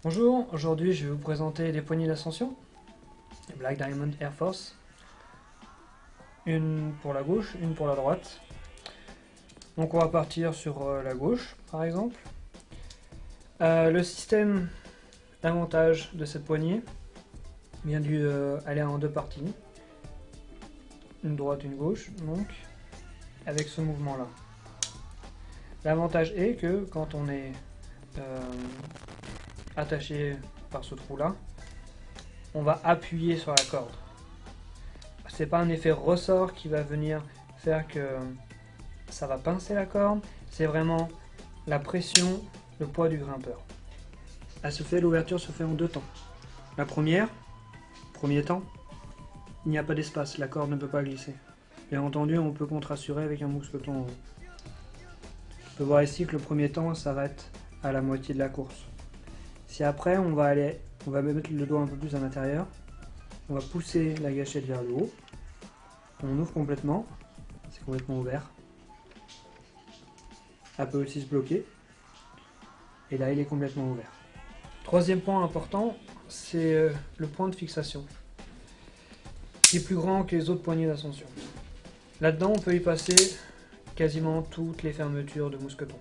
Bonjour, aujourd'hui je vais vous présenter les poignées d'ascension, les Black Diamond Air Force. Une pour la gauche, une pour la droite. Donc on va partir sur la gauche par exemple. Le système d'avantage de cette poignée vient dû aller en deux parties. Une droite, une gauche, donc avec ce mouvement là. L'avantage est que quand on est attaché par ce trou là, on va appuyer sur la corde. C'est pas un effet ressort qui va venir faire que ça va pincer la corde, c'est vraiment la pression, le poids du grimpeur. L'ouverture se fait en deux temps. La première, premier temps, il n'y a pas d'espace, la corde ne peut pas glisser. Bien entendu, on peut contre-assurer avec un mousqueton en haut. On peut voir ici que le premier temps s'arrête à la moitié de la course. Si après on va mettre le doigt un peu plus à l'intérieur, on va pousser la gâchette vers le haut, on ouvre complètement, c'est complètement ouvert. Elle peut aussi se bloquer, et là il est complètement ouvert. Troisième point important, c'est le point de fixation, qui est plus grand que les autres poignées d'ascension. Là-dedans on peut y passer quasiment toutes les fermetures de mousqueton.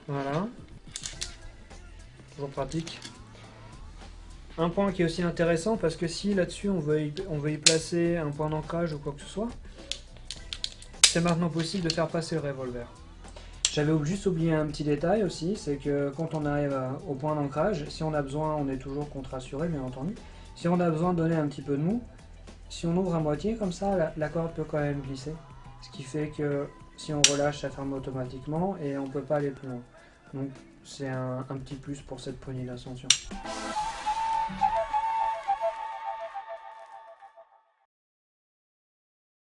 Voilà, toujours pratique. Un point qui est aussi intéressant parce que si là-dessus on veut y placer un point d'ancrage ou quoi que ce soit, c'est maintenant possible de faire passer le revolver. J'avais juste oublié un petit détail aussi, c'est que quand on arrive au point d'ancrage, si on a besoin, on est toujours contre-assuré bien entendu, si on a besoin de donner un petit peu de mou, si on ouvre à moitié comme ça, la corde peut quand même glisser. Ce qui fait que si on relâche, ça ferme automatiquement et on ne peut pas aller plus loin. Donc c'est un petit plus pour cette poignée d'ascension.